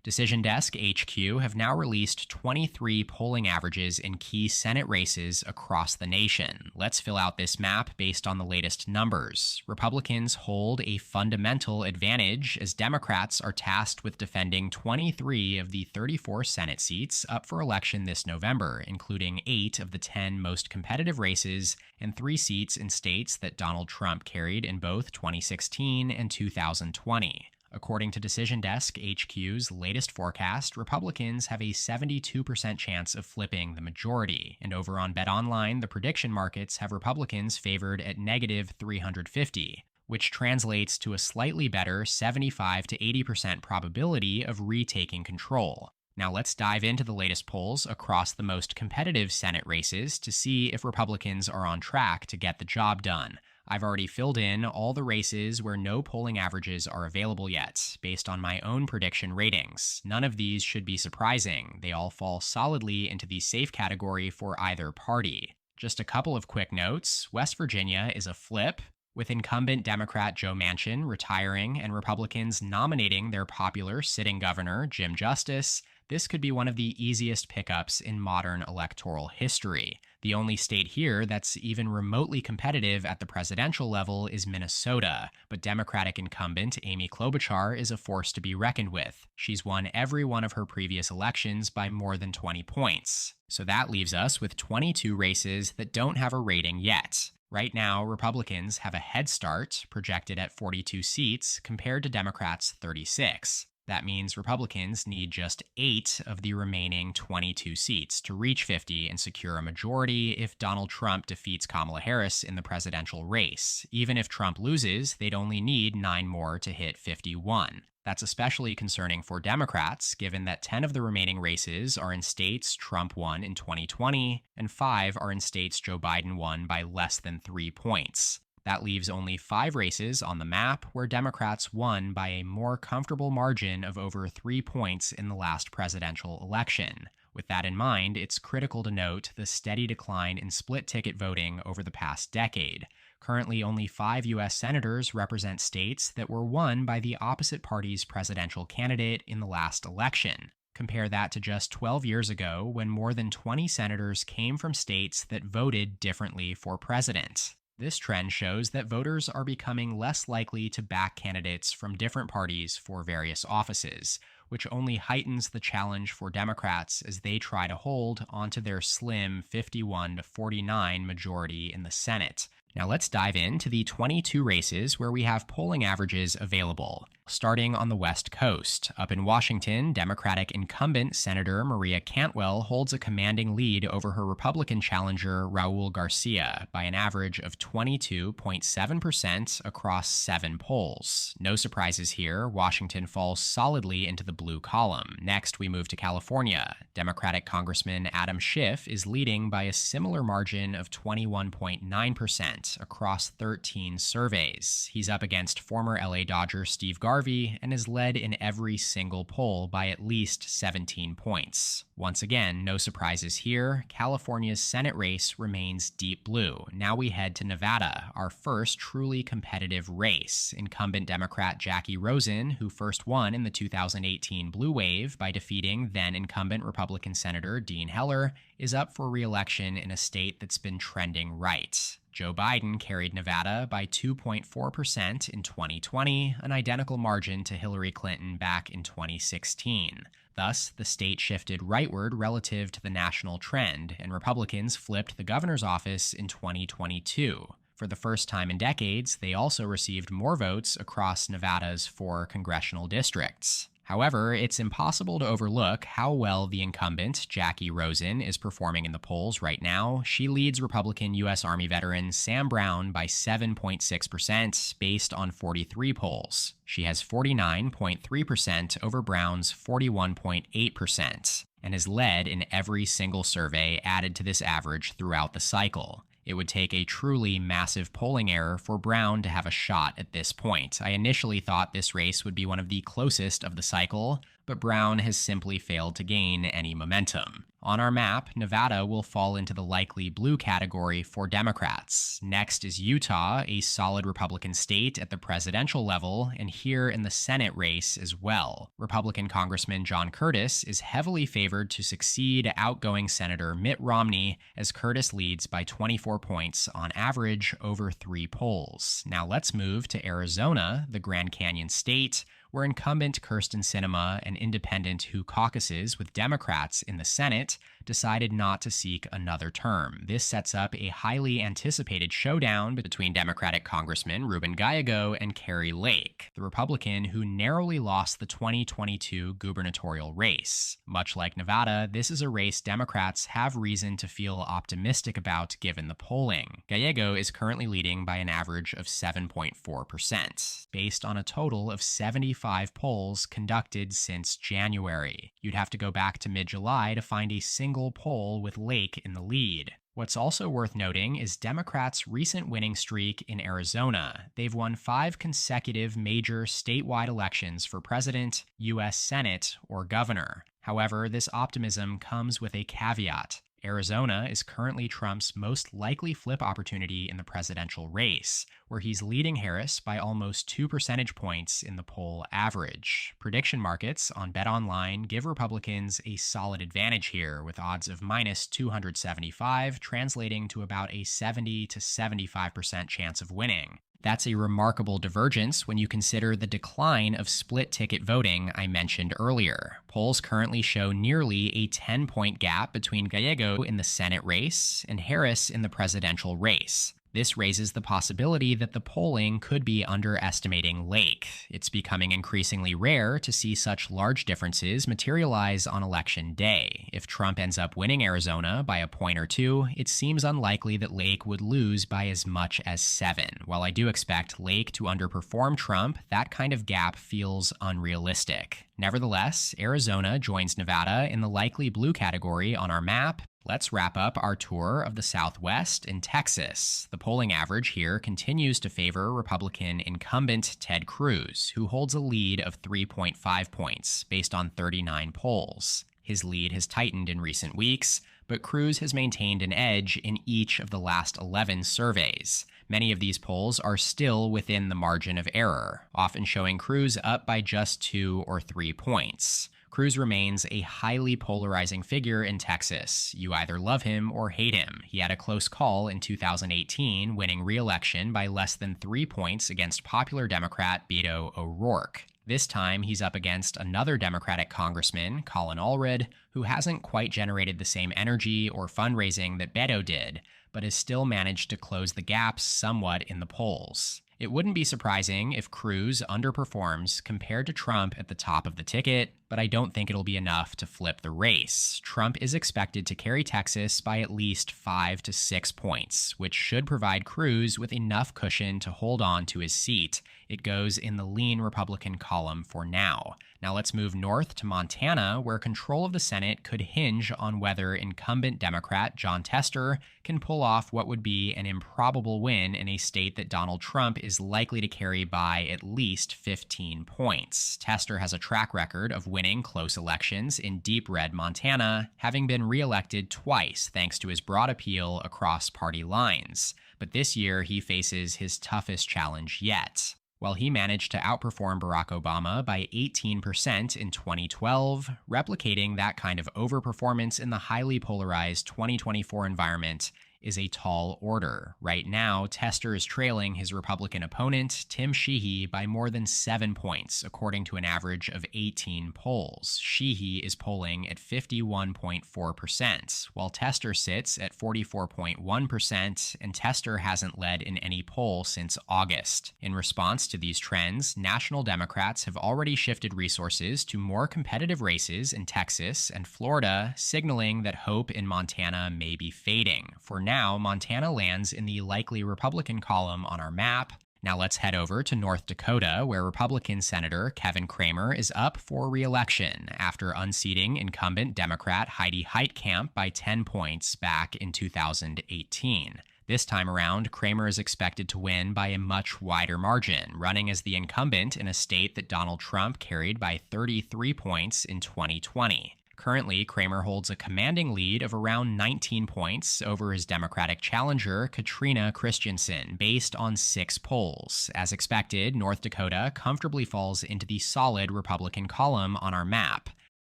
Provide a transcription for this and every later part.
Decision Desk HQ have now released 23 polling averages in key Senate races across the nation. Let's fill out this map based on the latest numbers. Republicans hold a fundamental advantage as Democrats are tasked with defending 23 of the 34 Senate seats up for election this November, including 8 of the 10 most competitive races and 3 seats in states that Donald Trump carried in both 2016 and 2020. According to Decision Desk HQ's latest forecast, Republicans have a 72% chance of flipping the majority, and over on BetOnline, the prediction markets have Republicans favored at negative 350, which translates to a slightly better 75 to 80% probability of retaking control. Now let's dive into the latest polls across the most competitive Senate races to see if Republicans are on track to get the job done. I've already filled in all the races where no polling averages are available yet, based on my own prediction ratings. None of these should be surprising. They all fall solidly into the safe category for either party. Just a couple of quick notes. West Virginia is a flip, with incumbent Democrat Joe Manchin retiring and Republicans nominating their popular sitting governor, Jim Justice. This could be one of the easiest pickups in modern electoral history. The only state here that's even remotely competitive at the presidential level is Minnesota, but Democratic incumbent Amy Klobuchar is a force to be reckoned with. She's won every one of her previous elections by more than 20 points. So that leaves us with 22 races that don't have a rating yet. Right now, Republicans have a head start, projected at 42 seats, compared to Democrats' 36. That means Republicans need just 8 of the remaining 22 seats to reach 50 and secure a majority if Donald Trump defeats Kamala Harris in the presidential race. Even if Trump loses, they'd only need 9 more to hit 51. That's especially concerning for Democrats, given that 10 of the remaining races are in states Trump won in 2020, and 5 are in states Joe Biden won by less than 3 points. That leaves only 5 races on the map where Democrats won by a more comfortable margin of over 3 points in the last presidential election. With that in mind, it's critical to note the steady decline in split-ticket voting over the past decade. Currently, only 5 U.S. senators represent states that were won by the opposite party's presidential candidate in the last election. Compare that to just 12 years ago, when more than 20 senators came from states that voted differently for president. This trend shows that voters are becoming less likely to back candidates from different parties for various offices, which only heightens the challenge for Democrats as they try to hold onto their slim 51 to 49 majority in the Senate. Now let's dive into the 22 races where we have polling averages available. Starting on the West Coast. Up in Washington, Democratic incumbent Senator Maria Cantwell holds a commanding lead over her Republican challenger Raul Garcia by an average of 22.7% across 7 polls. No surprises here, Washington falls solidly into the blue column. Next, we move to California. Democratic Congressman Adam Schiff is leading by a similar margin of 21.9% across 13 surveys. He's up against former LA Dodger Steve Garvey and is led in every single poll by at least 17 points. Once again, no surprises here. California's Senate race remains deep blue. Now we head to Nevada, our first truly competitive race. Incumbent Democrat Jackie Rosen, who first won in the 2018 Blue Wave by defeating then-incumbent Republican Senator Dean Heller, is up for re-election in a state that's been trending right. Joe Biden carried Nevada by 2.4% in 2020, an identical margin to Hillary Clinton back in 2016. Thus, the state shifted rightward relative to the national trend, and Republicans flipped the governor's office in 2022. For the first time in decades, they also received more votes across Nevada's 4 congressional districts. However, it's impossible to overlook how well the incumbent, Jackie Rosen, is performing in the polls right now. She leads Republican U.S. Army veteran Sam Brown by 7.6% based on 43 polls. She has 49.3% over Brown's 41.8% and is led in every single survey added to this average throughout the cycle. It would take a truly massive polling error for Brown to have a shot at this point. I initially thought this race would be one of the closest of the cycle, but Brown has simply failed to gain any momentum. On our map, Nevada will fall into the likely blue category for Democrats. Next is Utah, a solid Republican state at the presidential level, and here in the Senate race as well. Republican Congressman John Curtis is heavily favored to succeed outgoing Senator Mitt Romney, as Curtis leads by 24 points on average over 3 polls. Now let's move to Arizona, the Grand Canyon state, where incumbent Kyrsten Sinema, an independent who caucuses with Democrats in the Senate, decided not to seek another term. This sets up a highly anticipated showdown between Democratic Congressman Ruben Gallego and Kari Lake, the Republican who narrowly lost the 2022 gubernatorial race. Much like Nevada, this is a race Democrats have reason to feel optimistic about given the polling. Gallego is currently leading by an average of 7.4%, based on a total of 75 polls conducted since January. You'd have to go back to mid-July to find a single poll with Lake in the lead. What's also worth noting is Democrats' recent winning streak in Arizona. They've won 5 consecutive major statewide elections for president, U.S. Senate, or governor. However, this optimism comes with a caveat. Arizona is currently Trump's most likely flip opportunity in the presidential race, where he's leading Harris by almost 2 percentage points in the poll average. Prediction markets on BetOnline give Republicans a solid advantage here, with odds of minus 275 translating to about a 70 to 75% chance of winning. That's a remarkable divergence when you consider the decline of split-ticket voting I mentioned earlier. Polls currently show nearly a 10-point gap between Gallego in the Senate race and Harris in the presidential race. This raises the possibility that the polling could be underestimating Lake. It's becoming increasingly rare to see such large differences materialize on Election Day. If Trump ends up winning Arizona by a point or two, it seems unlikely that Lake would lose by as much as 7. While I do expect Lake to underperform Trump, that kind of gap feels unrealistic. Nevertheless, Arizona joins Nevada in the likely blue category on our map. Let's wrap up our tour of the Southwest and Texas. The polling average here continues to favor Republican incumbent Ted Cruz, who holds a lead of 3.5 points based on 39 polls. His lead has tightened in recent weeks, but Cruz has maintained an edge in each of the last 11 surveys. Many of these polls are still within the margin of error, often showing Cruz up by just 2 or 3 points. Cruz remains a highly polarizing figure in Texas. You either love him or hate him. He had a close call in 2018, winning re-election by less than 3 points against popular Democrat Beto O'Rourke. This time, he's up against another Democratic congressman, Colin Allred, who hasn't quite generated the same energy or fundraising that Beto did, but has still managed to close the gaps somewhat in the polls. It wouldn't be surprising if Cruz underperforms compared to Trump at the top of the ticket, but I don't think it'll be enough to flip the race. Trump is expected to carry Texas by at least 5 to 6 points, which should provide Cruz with enough cushion to hold on to his seat. It goes in the lean Republican column for now. Now let's move north to Montana, where control of the Senate could hinge on whether incumbent Democrat Jon Tester can pull off what would be an improbable win in a state that Donald Trump is likely to carry by at least 15 points. Tester has a track record of winning close elections in deep red Montana, having been re-elected twice thanks to his broad appeal across party lines. But this year he faces his toughest challenge yet. While he managed to outperform Barack Obama by 18% in 2012, replicating that kind of overperformance in the highly polarized 2024 environment is a tall order. Right now, Tester is trailing his Republican opponent, Tim Sheehy, by more than 7 points, according to an average of 18 polls. Sheehy is polling at 51.4%, while Tester sits at 44.1%, and Tester hasn't led in any poll since August. In response to these trends, national Democrats have already shifted resources to more competitive races in Texas and Florida, signaling that hope in Montana may be fading. For now, Montana lands in the likely Republican column on our map. Now let's head over to North Dakota, where Republican Senator Kevin Cramer is up for re-election after unseating incumbent Democrat Heidi Heitkamp by 10 points back in 2018. This time around, Kramer is expected to win by a much wider margin, running as the incumbent in a state that Donald Trump carried by 33 points in 2020. Currently, Kramer holds a commanding lead of around 19 points over his Democratic challenger, Katrina Christensen, based on 6 polls. As expected, North Dakota comfortably falls into the solid Republican column on our map.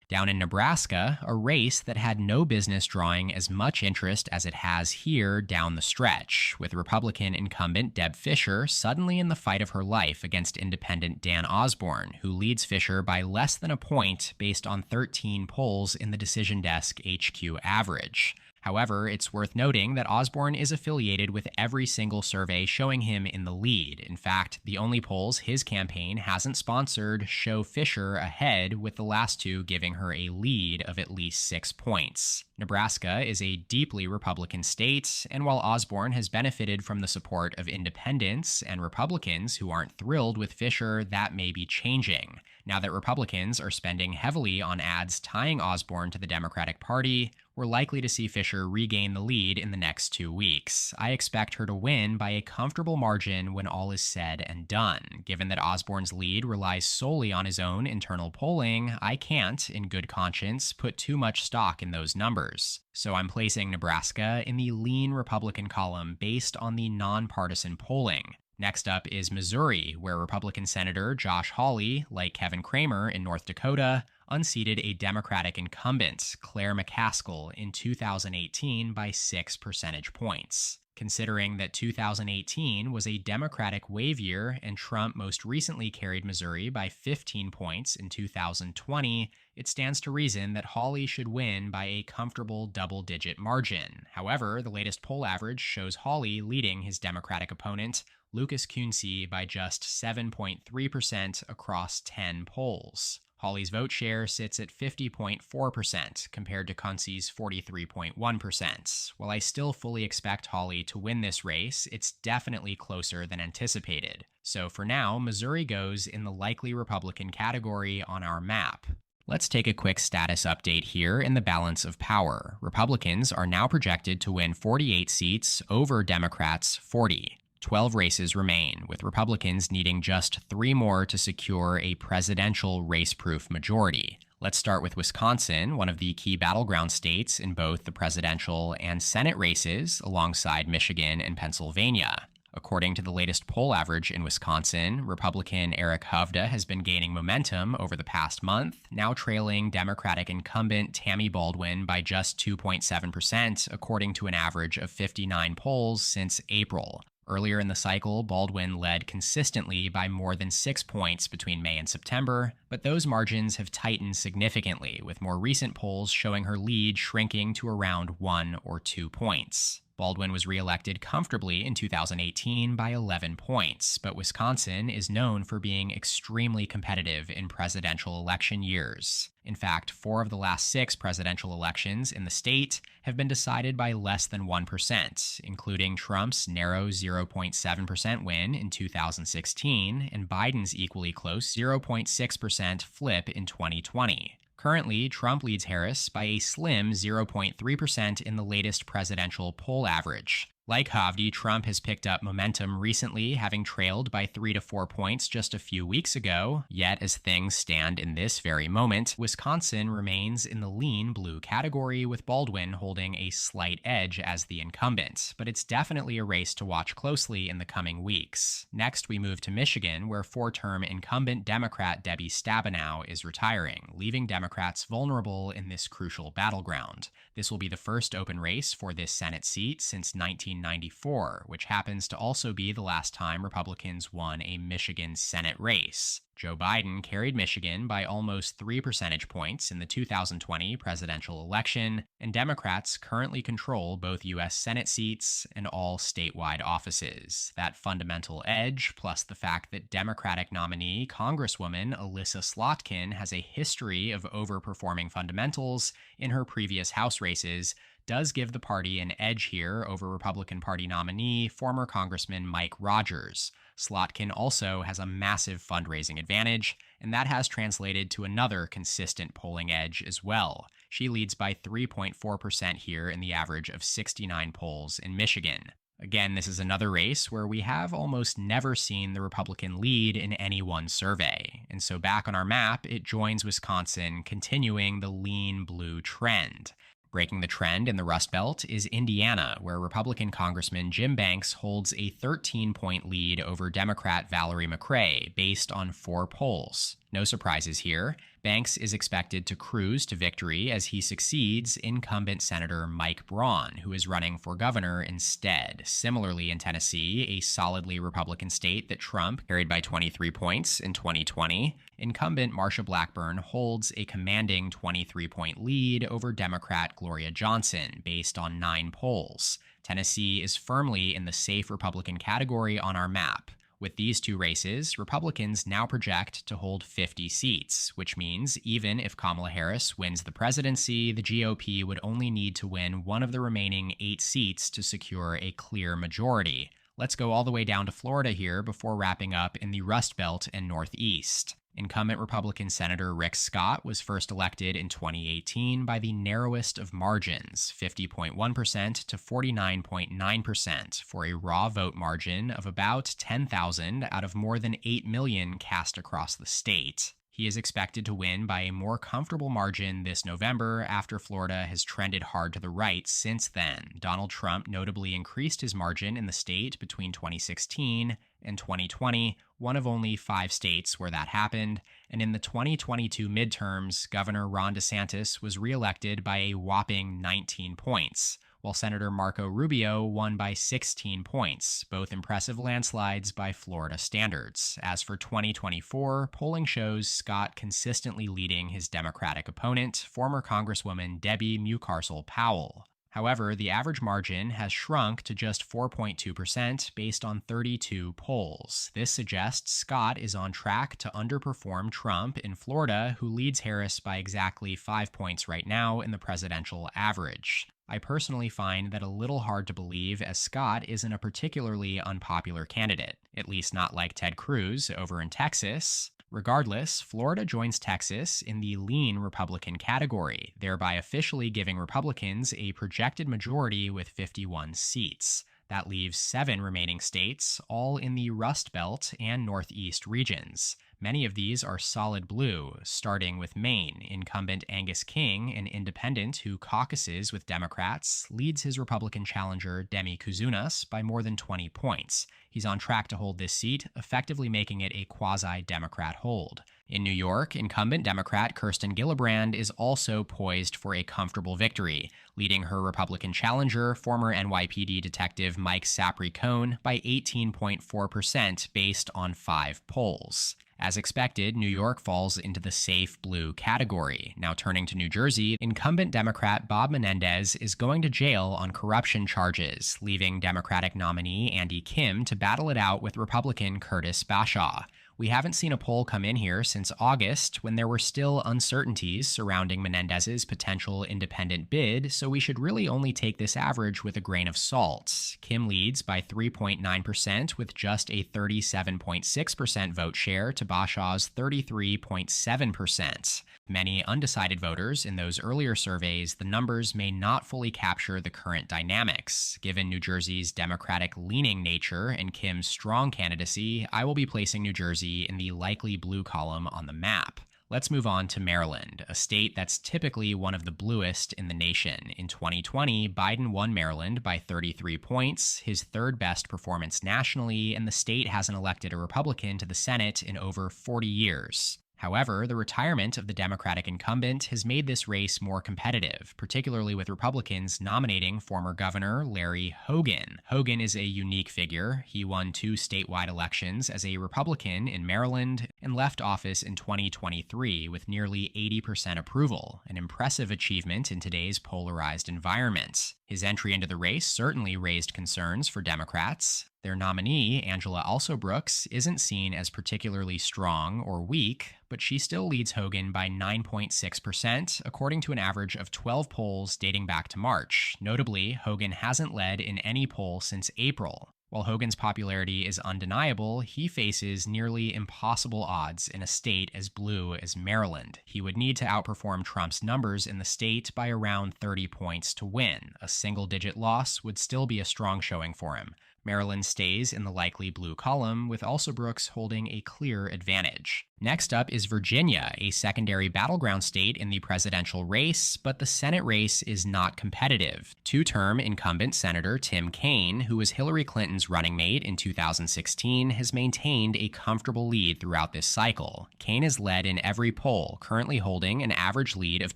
Down in Nebraska, a race that had no business drawing as much interest as it has here down the stretch, with Republican incumbent Deb Fischer suddenly in the fight of her life against independent Dan Osborne, who leads Fischer by less than a point based on 13 polls in the Decision Desk HQ average. However, it's worth noting that Osborne is affiliated with every single survey showing him in the lead. In fact, the only polls his campaign hasn't sponsored show Fischer ahead, with the last two giving her a lead of at least 6 points. Nebraska is a deeply Republican state, and while Osborne has benefited from the support of independents and Republicans who aren't thrilled with Fischer, that may be changing. Now that Republicans are spending heavily on ads tying Osborne to the Democratic Party, we're likely to see Fischer regain the lead in the next 2 weeks. I expect her to win by a comfortable margin when all is said and done. Given that Osborne's lead relies solely on his own internal polling, I can't, in good conscience, put too much stock in those numbers. So I'm placing Nebraska in the lean Republican column based on the non-partisan polling. Next up is Missouri, where Republican Senator Josh Hawley, like Kevin Kramer in North Dakota, unseated a Democratic incumbent, Claire McCaskill, in 2018 by 6 percentage points. Considering that 2018 was a Democratic wave year and Trump most recently carried Missouri by 15 points in 2020, it stands to reason that Hawley should win by a comfortable double-digit margin. However, the latest poll average shows Hawley leading his Democratic opponent, Lucas Kunce, by just 7.3% across 10 polls. Hawley's vote share sits at 50.4% compared to Kunce's 43.1%. While I still fully expect Hawley to win this race, it's definitely closer than anticipated. So for now, Missouri goes in the likely Republican category on our map. Let's take a quick status update here in the balance of power. Republicans are now projected to win 48 seats over Democrats' 40. 12 races remain, with Republicans needing just 3 more to secure a presidential race-proof majority. Let's start with Wisconsin, one of the key battleground states in both the presidential and Senate races, alongside Michigan and Pennsylvania. According to the latest poll average in Wisconsin, Republican Eric Hovde has been gaining momentum over the past month, now trailing Democratic incumbent Tammy Baldwin by just 2.7%, according to an average of 59 polls since April. Earlier in the cycle, Baldwin led consistently by more than 6 points between May and September, but those margins have tightened significantly, with more recent polls showing her lead shrinking to around 1 or 2 points. Baldwin was reelected comfortably in 2018 by 11 points, but Wisconsin is known for being extremely competitive in presidential election years. In fact, 4 of the last 6 presidential elections in the state have been decided by less than 1%, including Trump's narrow 0.7% win in 2016 and Biden's equally close 0.6% flip in 2020. Currently, Trump leads Harris by a slim 0.3% in the latest presidential poll average. Like Hovde, Trump has picked up momentum recently, having trailed by 3 to 4 points just a few weeks ago. Yet, as things stand in this very moment, Wisconsin remains in the lean blue category, with Baldwin holding a slight edge as the incumbent. But it's definitely a race to watch closely in the coming weeks. Next, we move to Michigan, where 4-term incumbent Democrat Debbie Stabenow is retiring, leaving Democrats vulnerable in this crucial battleground. This will be the first open race for this Senate seat since 1994, which happens to also be the last time Republicans won a Michigan Senate race. Joe Biden carried Michigan by almost 3 percentage points in the 2020 presidential election, and Democrats currently control both U.S. Senate seats and all statewide offices. That fundamental edge, plus the fact that Democratic nominee Congresswoman Alyssa Slotkin has a history of overperforming fundamentals in her previous House races, does give the party an edge here over Republican Party nominee, former Congressman Mike Rogers. Slotkin also has a massive fundraising advantage, and that has translated to another consistent polling edge as well. She leads by 3.4% here in the average of 69 polls in Michigan. Again, this is another race where we have almost never seen the Republican lead in any one survey. And so back on our map, it joins Wisconsin, continuing the lean blue trend. Breaking the trend in the Rust Belt is Indiana, where Republican Congressman Jim Banks holds a 13-point lead over Democrat Valerie McRae, based on 4 polls. No surprises here. Banks is expected to cruise to victory as he succeeds incumbent Senator Mike Braun, who is running for governor instead. Similarly, in Tennessee, a solidly Republican state that Trump carried by 23 points in 2020, incumbent Marsha Blackburn holds a commanding 23-point lead over Democrat Gloria Johnson, based on 9 polls. Tennessee is firmly in the safe Republican category on our map. With these 2 races, Republicans now project to hold 50 seats, which means even if Kamala Harris wins the presidency, the GOP would only need to win one of the remaining 8 seats to secure a clear majority. Let's go all the way down to Florida here before wrapping up in the Rust Belt and Northeast. Incumbent Republican Senator Rick Scott was first elected in 2018 by the narrowest of margins, 50.1% to 49.9%, for a raw vote margin of about 10,000 out of more than 8 million cast across the state. He is expected to win by a more comfortable margin this November after Florida has trended hard to the right since then. Donald Trump notably increased his margin in the state between 2016 and 2020, one of only 5 states where that happened, and in the 2022 midterms, Governor Ron DeSantis was reelected by a whopping 19 points, while Senator Marco Rubio won by 16 points, both impressive landslides by Florida standards. As for 2024, polling shows Scott consistently leading his Democratic opponent, former Congresswoman Debbie Mucarsel-Powell. However, the average margin has shrunk to just 4.2% based on 32 polls. This suggests Scott is on track to underperform Trump in Florida, who leads Harris by exactly 5 points right now in the presidential average. I personally find that a little hard to believe, as Scott isn't a particularly unpopular candidate, at least not like Ted Cruz over in Texas. Regardless, Florida joins Texas in the lean Republican category, thereby officially giving Republicans a projected majority with 51 seats. That leaves 7 remaining states, all in the Rust Belt and Northeast regions. Many of these are solid blue, starting with Maine. Incumbent Angus King, an independent who caucuses with Democrats, leads his Republican challenger Demi Kuzunas by more than 20 points. He's on track to hold this seat, effectively making it a quasi-Democrat hold. In New York, incumbent Democrat Kirsten Gillibrand is also poised for a comfortable victory, leading her Republican challenger, former NYPD detective Mike Sapri-Cohn, by 18.4% based on 5 polls. As expected, New York falls into the safe blue category. Now turning to New Jersey, incumbent Democrat Bob Menendez is going to jail on corruption charges, leaving Democratic nominee Andy Kim to battle it out with Republican Curtis Bashaw. We haven't seen a poll come in here since August, when there were still uncertainties surrounding Menendez's potential independent bid, so we should really only take this average with a grain of salt. Kim leads by 3.9% with just a 37.6% vote share to Bashaw's 33.7%. Many undecided voters in those earlier surveys, the numbers may not fully capture the current dynamics. Given New Jersey's Democratic-leaning nature and Kim's strong candidacy, I will be placing New Jersey in the likely blue column on the map. Let's move on to Maryland, a state that's typically one of the bluest in the nation. In 2020, Biden won Maryland by 33 points, his 3rd best performance nationally, and the state hasn't elected a Republican to the Senate in over 40 years. However, the retirement of the Democratic incumbent has made this race more competitive, particularly with Republicans nominating former Governor Larry Hogan. Hogan is a unique figure. He won 2 statewide elections as a Republican in Maryland and left office in 2023 with nearly 80% approval, an impressive achievement in today's polarized environment. His entry into the race certainly raised concerns for Democrats. Their nominee, Angela Alsobrooks, isn't seen as particularly strong or weak, but she still leads Hogan by 9.6%, according to an average of 12 polls dating back to March. Notably, Hogan hasn't led in any poll since April. While Hogan's popularity is undeniable, he faces nearly impossible odds in a state as blue as Maryland. He would need to outperform Trump's numbers in the state by around 30 points to win. A single-digit loss would still be a strong showing for him. Maryland stays in the likely blue column, with Alsobrooks holding a clear advantage. Next up is Virginia, a secondary battleground state in the presidential race, but the Senate race is not competitive. Two-term incumbent Senator Tim Kaine, who was Hillary Clinton's running mate in 2016, has maintained a comfortable lead throughout this cycle. Kaine is led in every poll, currently holding an average lead of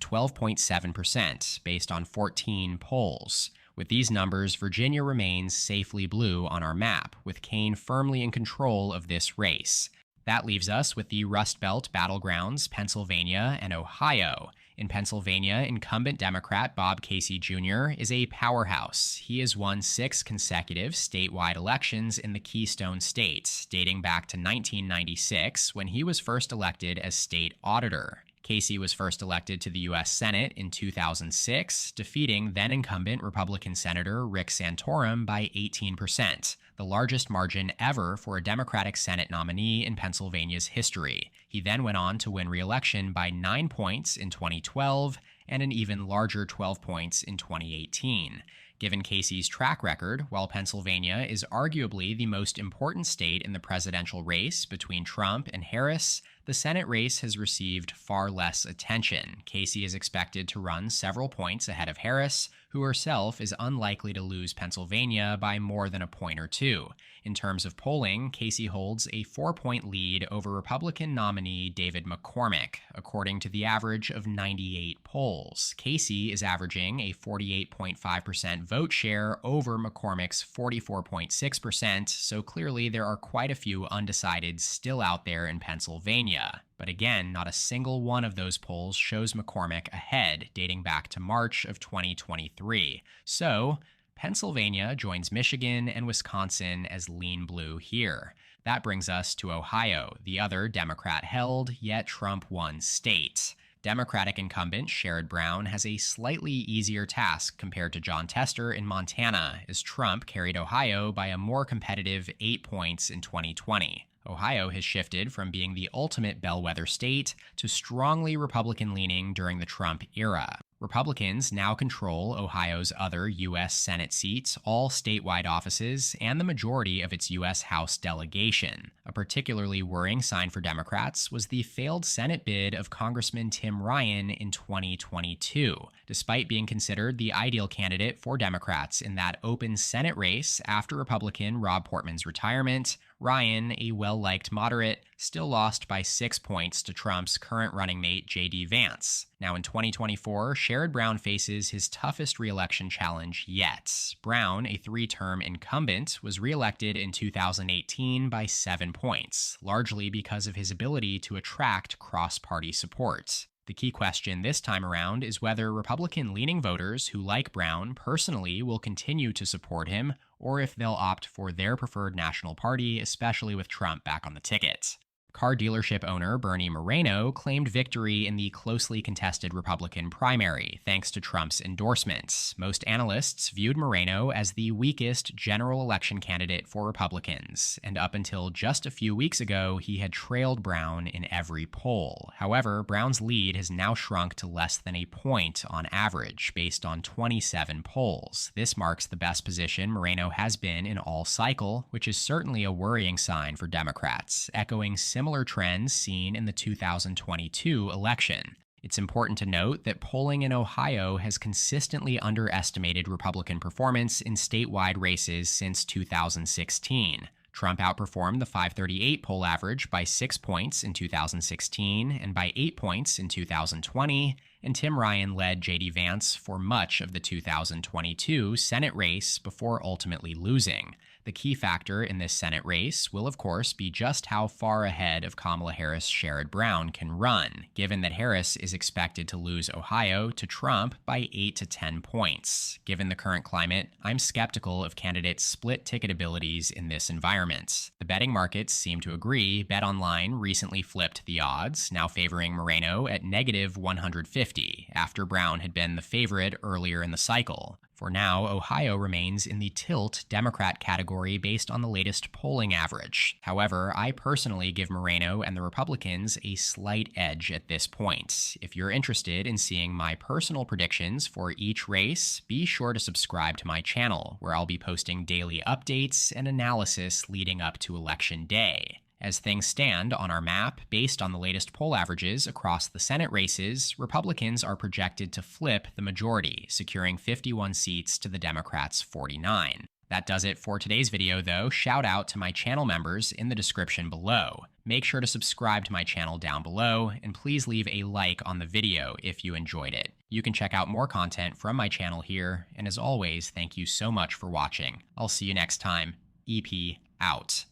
12.7% based on 14 polls. With these numbers, Virginia remains safely blue on our map, with Kaine firmly in control of this race. That leaves us with the Rust Belt battlegrounds, Pennsylvania and Ohio. In Pennsylvania, incumbent Democrat Bob Casey Jr. is a powerhouse. He has won 6 consecutive statewide elections in the Keystone State, dating back to 1996, when he was first elected as state auditor. Casey was first elected to the U.S. Senate in 2006, defeating then-incumbent Republican Senator Rick Santorum by 18%, the largest margin ever for a Democratic Senate nominee in Pennsylvania's history. He then went on to win re-election by 9 points in 2012 and an even larger 12 points in 2018. Given Casey's track record, while Pennsylvania is arguably the most important state in the presidential race between Trump and Harris, the Senate race has received far less attention. Casey is expected to run several points ahead of Harris, who herself is unlikely to lose Pennsylvania by more than a point or two. In terms of polling, Casey holds a 4-point lead over Republican nominee David McCormick, according to the average of 98 polls. Casey is averaging a 48.5% vote share over McCormick's 44.6%, so clearly there are quite a few undecideds still out there in Pennsylvania. But again, not a single one of those polls shows McCormick ahead, dating back to March of 2023. So, Pennsylvania joins Michigan and Wisconsin as lean blue here. That brings us to Ohio, the other Democrat-held, yet Trump-won state. Democratic incumbent Sherrod Brown has a slightly easier task compared to Jon Tester in Montana, as Trump carried Ohio by a more competitive 8 points in 2020. Ohio has shifted from being the ultimate bellwether state to strongly Republican-leaning during the Trump era. Republicans now control Ohio's other U.S. Senate seats, all statewide offices, and the majority of its U.S. House delegation. A particularly worrying sign for Democrats was the failed Senate bid of Congressman Tim Ryan in 2022. Despite being considered the ideal candidate for Democrats in that open Senate race after Republican Rob Portman's retirement, Ryan, a well-liked moderate, still lost by 6 points to Trump's current running mate J.D. Vance. Now in 2024, Sherrod Brown faces his toughest re-election challenge yet. Brown, a 3-term incumbent, was re-elected in 2018 by 7 points, largely because of his ability to attract cross-party support. The key question this time around is whether Republican-leaning voters who like Brown personally will continue to support him, or if they'll opt for their preferred national party, especially with Trump back on the ticket. Car dealership owner Bernie Moreno claimed victory in the closely contested Republican primary, thanks to Trump's endorsement. Most analysts viewed Moreno as the weakest general election candidate for Republicans, and up until just a few weeks ago, he had trailed Brown in every poll. However, Brown's lead has now shrunk to less than a point on average, based on 27 polls. This marks the best position Moreno has been in all cycle, which is certainly a worrying sign for Democrats, echoing similar trends seen in the 2022 election. It's important to note that polling in Ohio has consistently underestimated Republican performance in statewide races since 2016. Trump outperformed the 538 poll average by 6 points in 2016 and by 8 points in 2020, and Tim Ryan led J.D. Vance for much of the 2022 Senate race before ultimately losing. The key factor in this Senate race will, of course, be just how far ahead of Kamala Harris Sherrod Brown can run, given that Harris is expected to lose Ohio to Trump by 8 to 10 points. Given the current climate, I'm skeptical of candidates' split ticket abilities in this environment. The betting markets seem to agree. BetOnline recently flipped the odds, now favoring Moreno at -150, after Brown had been the favorite earlier in the cycle. For now, Ohio remains in the tilt Democrat category based on the latest polling average. However, I personally give Moreno and the Republicans a slight edge at this point. If you're interested in seeing my personal predictions for each race, be sure to subscribe to my channel, where I'll be posting daily updates and analysis leading up to Election Day. As things stand on our map, based on the latest poll averages across the Senate races, Republicans are projected to flip the majority, securing 51 seats to the Democrats' 49. That does it for today's video, though. Shout out to my channel members in the description below. Make sure to subscribe to my channel down below, and please leave a like on the video if you enjoyed it. You can check out more content from my channel here, and as always, thank you so much for watching. I'll see you next time. EP out.